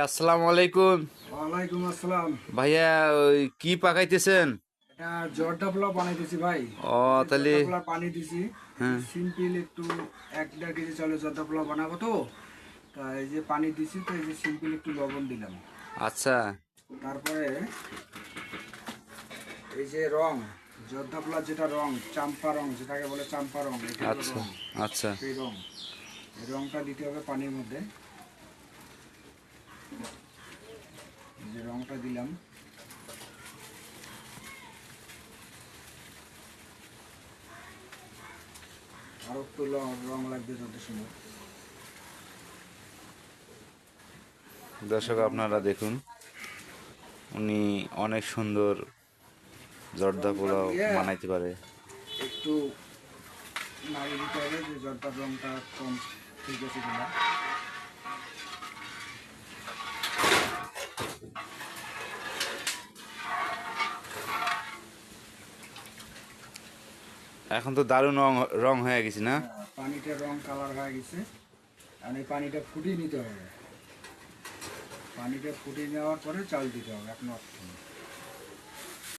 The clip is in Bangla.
আসসালামু আলাইকুম। ওয়ালাইকুম আসসালাম। ভাইয়া, ওই কি পাকাইতেছেন? এটা জর্দা পোলাও বানাইতেছি ভাই। ও এই যে তাহলে। জর্দা পোলাও পানি দিছি, এই যে হ্যাঁ। সিম্পল একটু 1-1.5 কেজি চালের জর্দা পোলাও বানাবো তো। তা এই যে পানি দিছি, তো এই যে সিম্পল একটু লবণ দিলাম। আচ্ছা। তারপরে এই যে রং, জর্দা পোলাও যেটা রং, চাম্পা রং যেটাকে বলে চাম্পা রং, এটা হলো আচ্ছা। রং। আচ্ছা। সেই রং, এই রংটা দিতে হবে পানির মধ্যে। এই যে রংটা দিলাম। আর একটু রং লাগবে যত সময়। দর্শক, আপনারা রংটা দেখুন, উনি অনেক সুন্দর জর্দা রংটা পোলাও দিয়ে বানাইতে পারে। একটু নাড়ি দিতে হবে যে জর্দার রংটা কম ঠিক আছে কিনা। এখন তো দারুণ রং রং হয়ে গেছে না? পানিটা রং কালার হয়ে গেছে, আর এই পানিটা ফুটিয়ে নিতে হবে। পানিটা ফুটিয়ে নেওয়ার পরে চাল দিতে হবে 1 মিনিট।